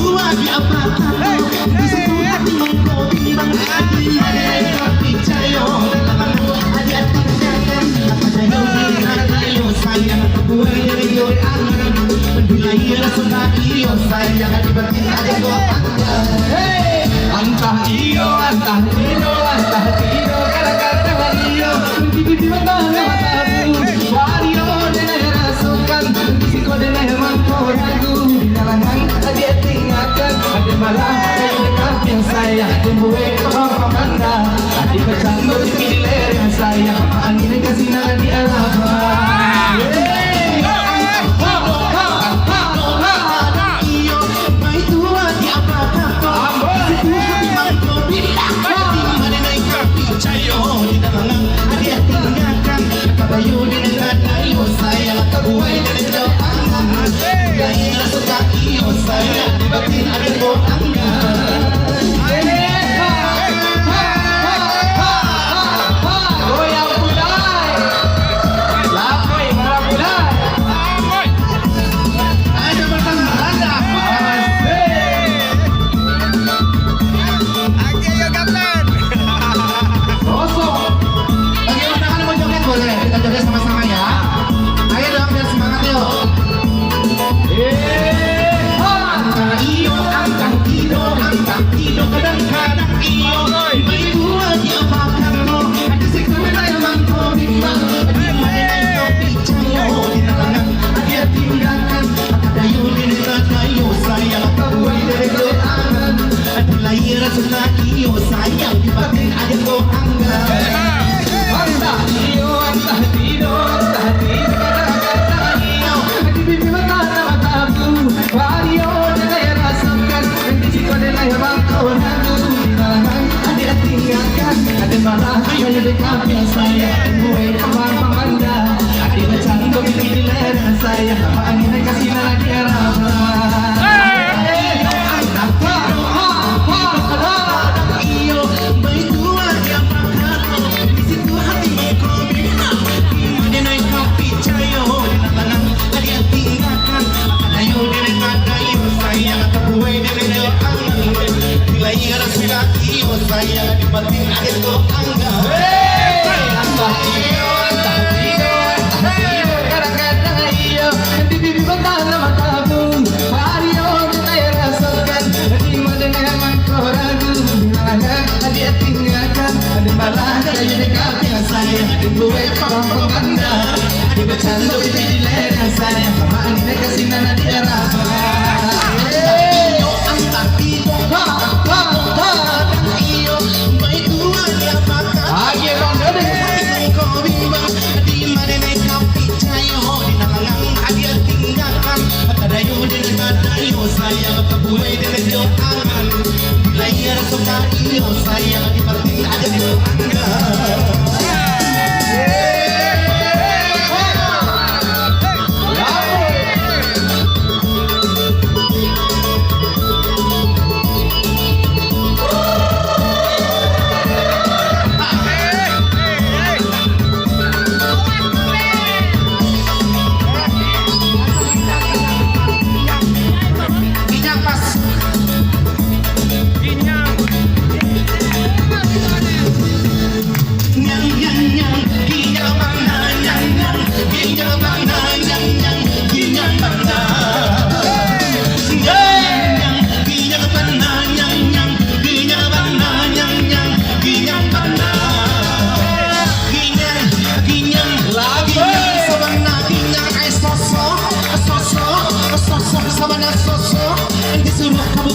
tua di apa di situ hati mengkau bimbang hati ada percaya hati hati jangan apa daya hati sayang gue dari yo bila ia sudah iyo sayang hati batin ada gua antah iyo kata-kata iyo di mata wario denai rasukan siko denai mangko ragu dilalangan dia tinggalkan ada malah kayu dekat yang sayang tumbuhe pamanda adik bercanda di piler yang sayang angin kasih nala di alaba sama nasoso disuruh kamu